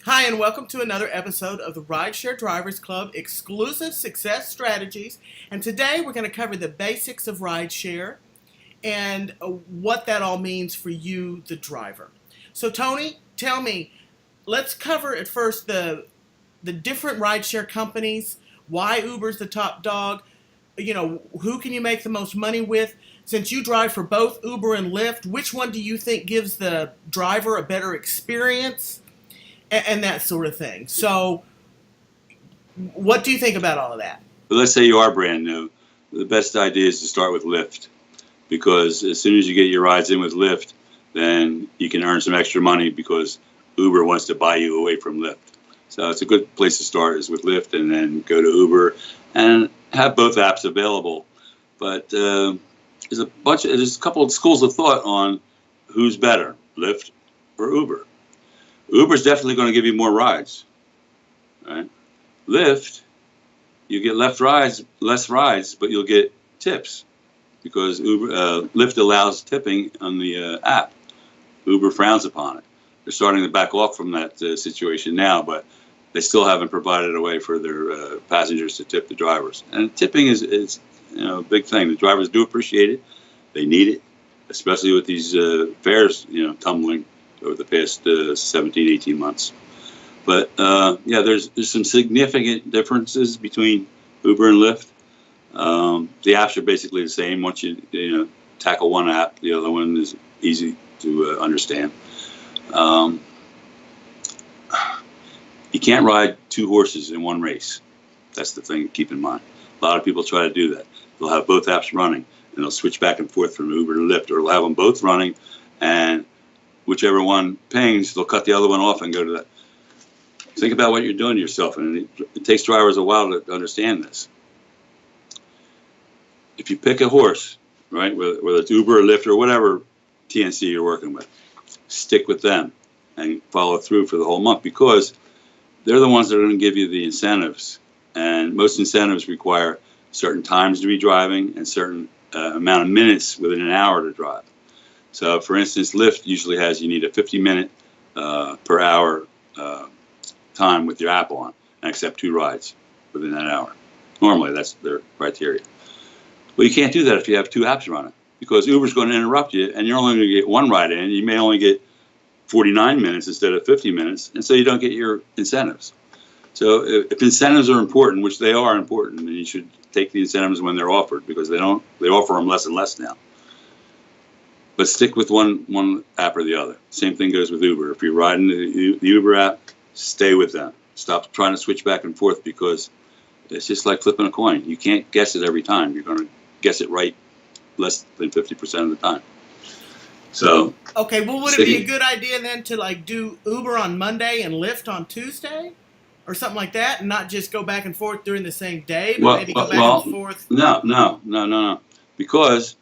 Hi, and welcome to another episode of the Rideshare Drivers Club exclusive success strategies. And today we're going to cover the basics of rideshare and what that all means for you, the driver. So, Tony, tell me, let's cover at first the different rideshare companies, why Uber's the top dog, who can you make the most money with? Since you drive for both Uber and Lyft, which one do you think gives the driver a better experience? And that sort of thing. So, what do you think about all of that? But let's say you are brand new. The best idea is to start with Lyft, because as soon as you get your rides in with Lyft, then you can earn some extra money because Uber wants to buy you away from Lyft. So it's a good place to start is with Lyft, and then go to Uber and have both apps available. But there's a couple of schools of thought on who's better, Lyft or Uber. Uber's definitely going to give you more rides, right? Lyft, you get less rides, but you'll get tips because Lyft allows tipping on the app. Uber frowns upon it. They're starting to back off from that situation now, but they still haven't provided a way for their passengers to tip the drivers. And tipping is a big thing. The drivers do appreciate it. They need it, especially with these fares tumbling over the past 17, 18 months. But there's some significant differences between Uber and Lyft. The apps are basically the same. Once you tackle one app, the other one is easy to understand. You can't ride two horses in one race. That's the thing to keep in mind. A lot of people try to do that. They'll have both apps running, and they'll switch back and forth from Uber to Lyft, or they'll have them both running, and whichever one pings, they'll cut the other one off and go to that. Think about what you're doing to yourself, and it takes drivers a while to understand this. If you pick a horse, right, whether it's Uber or Lyft or whatever TNC you're working with, stick with them and follow through for the whole month, because they're the ones that are going to give you the incentives. And most incentives require certain times to be driving and certain amount of minutes within an hour to drive. So, for instance, Lyft usually you need a 50-minute per hour time with your app on and accept 2 rides within that hour. Normally, that's their criteria. Well, you can't do that if you have 2 apps running, because Uber's going to interrupt you, and you're only going to get 1 ride in. You may only get 49 minutes instead of 50 minutes, and so you don't get your incentives. So if incentives are important, which they are important, then you should take the incentives when they're offered, because they offer them less and less now. But stick with one app or the other. Same thing goes with Uber. If you're riding the Uber app, stay with them. Stop trying to switch back and forth, because it's just like flipping a coin. You can't guess it every time. You're going to guess it right less than 50% of the time. So okay, well, would it be a good idea then to do Uber on Monday and Lyft on Tuesday, or something like that, and not just go back and forth during the same day, but maybe go back and forth? No, because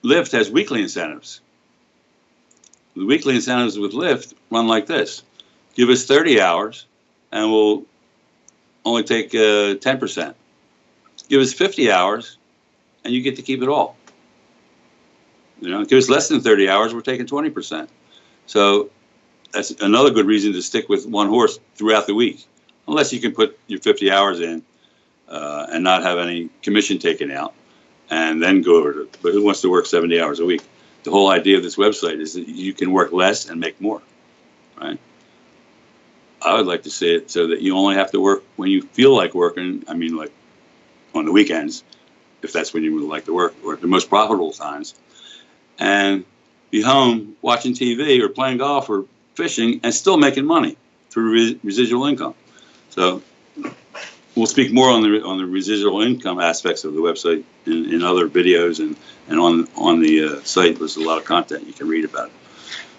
Lyft has weekly incentives. The weekly incentives with Lyft run like this: give us 30 hours, and we'll only take 10%. Give us 50 hours, and you get to keep it all. Give us less than 30 hours, we're taking 20%. So that's another good reason to stick with one horse throughout the week, unless you can put your 50 hours in and not have any commission taken out, and then go over to. But who wants to work 70 hours a week? The whole idea of this website is that you can work less and make more, right? I would like to see it so that you only have to work when you feel like working. I mean, like on the weekends, if that's when you would like to work, or at the most profitable times, and be home watching TV or playing golf or fishing and still making money through residual income. So we'll speak more on the residual income aspects of the website in other videos, and on the site there's a lot of content you can read about it.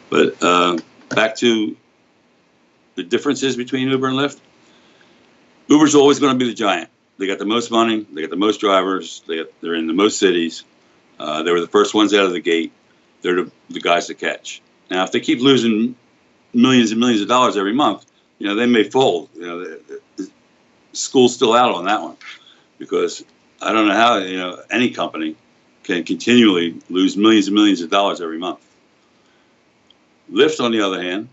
But back to the differences between Uber and Lyft. Uber's always going to be the giant. They got the most money, they got the most drivers, they're in the most cities. They were the first ones out of the gate. They're the guys to catch. Now, if they keep losing millions and millions of dollars every month, they may fold. The school's still out on that one, because I don't know how any company can continually lose millions and millions of dollars every month. Lyft, on the other hand,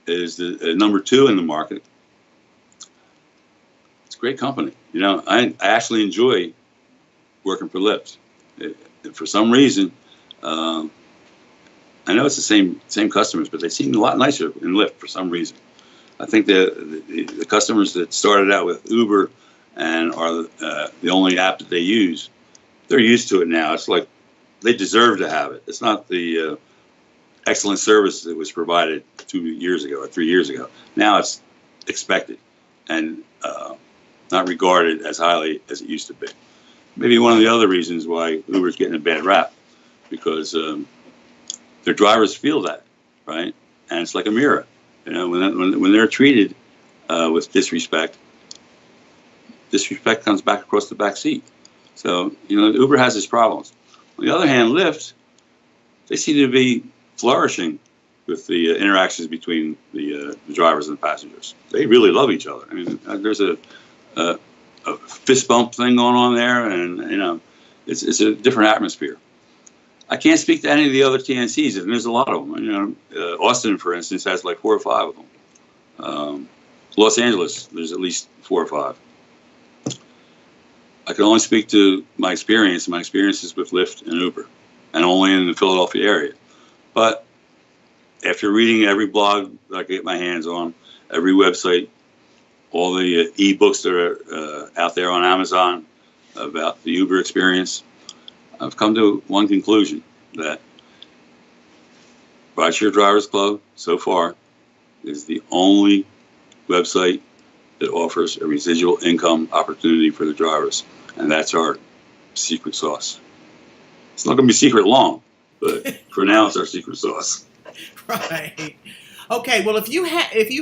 is the number 2 in the market. It's a great company. You know, I actually enjoy working for Lyft. For some reason, I know it's the same customers, but they seem a lot nicer in Lyft for some reason. I think the customers that started out with Uber and are the only app that they use, they're used to it now. It's like they deserve to have it. It's not the excellent service that was provided 2 years ago or 3 years ago. Now it's expected and not regarded as highly as it used to be. Maybe one of the other reasons why Uber's getting a bad rap, because their drivers feel that, right? And it's like a mirror. You know, when they're treated with disrespect comes back across the back seat. So, you know, Uber has its problems. On the other hand, Lyft, they seem to be flourishing with the interactions between the drivers and the passengers. They really love each other. I mean, there's a fist bump thing going on there, and you know, it's a different atmosphere. I can't speak to any of the other TNCs, and there's a lot of them. You know, Austin, for instance, has like 4 or 5 of them. Los Angeles, there's at least 4 or 5. I can only speak to my experience. My experiences with Lyft and Uber, and only in the Philadelphia area. But after reading every blog that I can get my hands on, every website, all the e-books that are out there on Amazon about the Uber experience, I've come to one conclusion, that Rideshare Drivers Club so far is the only website that offers a residual income opportunity for the drivers, and that's our secret sauce. It's not going to be secret long, but for now it's our secret sauce. Right. Okay, well, if you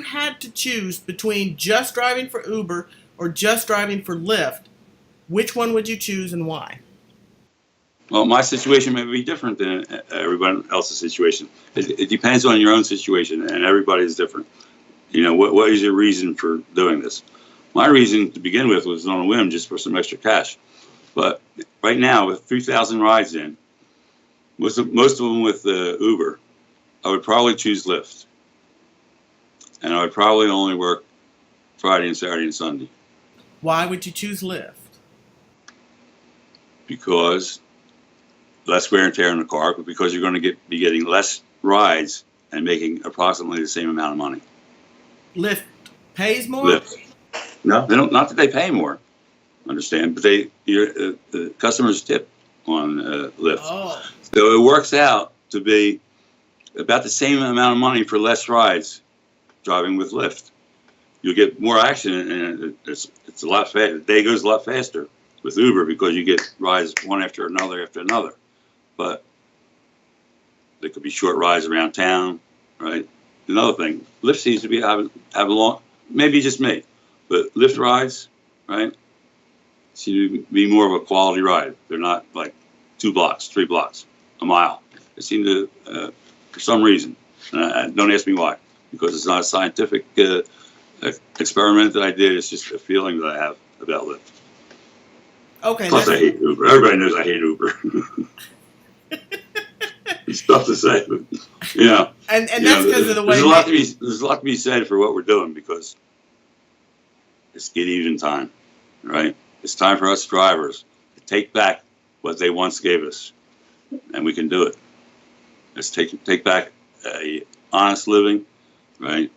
had to choose between just driving for Uber or just driving for Lyft, which one would you choose and why? Well, my situation may be different than everyone else's situation. It depends on your own situation, and everybody's different. You know, what is your reason for doing this? My reason to begin with was on a whim, just for some extra cash. But right now, with 3,000 rides in, most of them with Uber, I would probably choose Lyft. And I would probably only work Friday and Saturday and Sunday. Why would you choose Lyft? Because less wear and tear in the car, but because you're going to be getting less rides and making approximately the same amount of money. Lyft pays more? Lyft. No, they don't. Not that they pay more. Understand, but the customers tip on Lyft. Oh. So it works out to be about the same amount of money for less rides driving with Lyft. You'll get more action, and it's a lot faster. The day goes a lot faster with Uber because you get rides one after another after another. But there could be short rides around town, right? Another thing, Lyft seems to be having long, maybe just me, but Lyft rides, right, seem to be more of a quality ride. They're not like 2 blocks, 3 blocks, a mile. They seem to, for some reason, don't ask me why, because it's not a scientific experiment that I did. It's just a feeling that I have about Lyft. Okay. Plus, I hate Uber. Everybody knows I hate Uber. It's tough to say, but you know. And that's because of the way. There's a lot to be said for what we're doing, because it's get even time, right? It's time for us drivers to take back what they once gave us, and we can do it. Let's take back a honest living, right?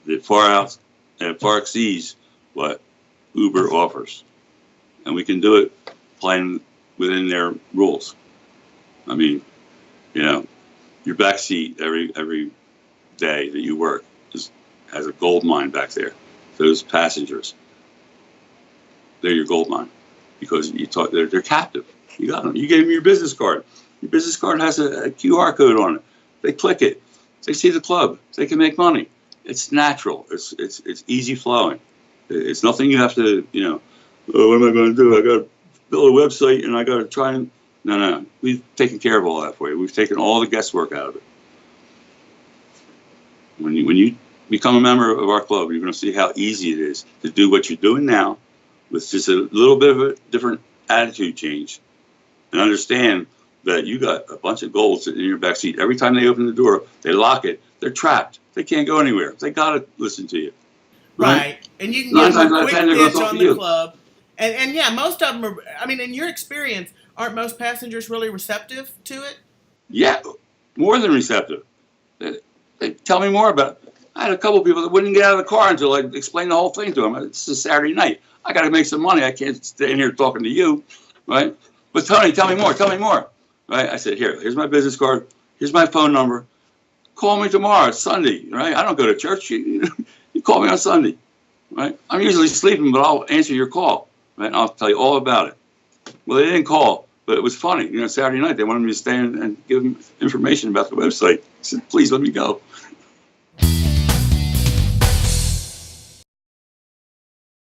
That far exceeds what Uber offers, and we can do it playing within their rules. I mean, you know, your back seat every day that you work has a gold mine back there. Those passengers, they're your gold mine, because they're captive. You got them. You gave them your business card. Your business card has a QR code on it. They click it. They see the club. They can make money. It's natural. It's easy flowing. It's nothing you have to, you know, oh, what am I going to do? I got to build a website and I got to try and, no. We've taken care of all that for you. We've taken all the guesswork out of it. When you become a member of our club, you're going to see how easy it is to do what you're doing now with just a little bit of a different attitude change, and understand that you got a bunch of gold sitting in your back seat. Every time they open the door, they lock it. they're trapped. They can't go anywhere. They got to listen to you. Right. And you can Nine give them times a out of quick 10, they're going pitch to talk on to the you. club. And yeah, most of them are, I mean, in your experience, aren't most passengers really receptive to it? Yeah, more than receptive. They tell me more about it. I had a couple of people that wouldn't get out of the car until I explained the whole thing to them. It's a Saturday night. I got to make some money. I can't stay in here talking to you, right? But Tony, tell me more. Tell me more, right? I said, here's my business card. Here's my phone number. Call me tomorrow. It's Sunday, right? I don't go to church. You call me on Sunday, right? I'm usually sleeping, but I'll answer your call, right? And I'll tell you all about it. Well, they didn't call, but it was funny. Saturday night they wanted me to stay and give them information about the website. I said, please let me go.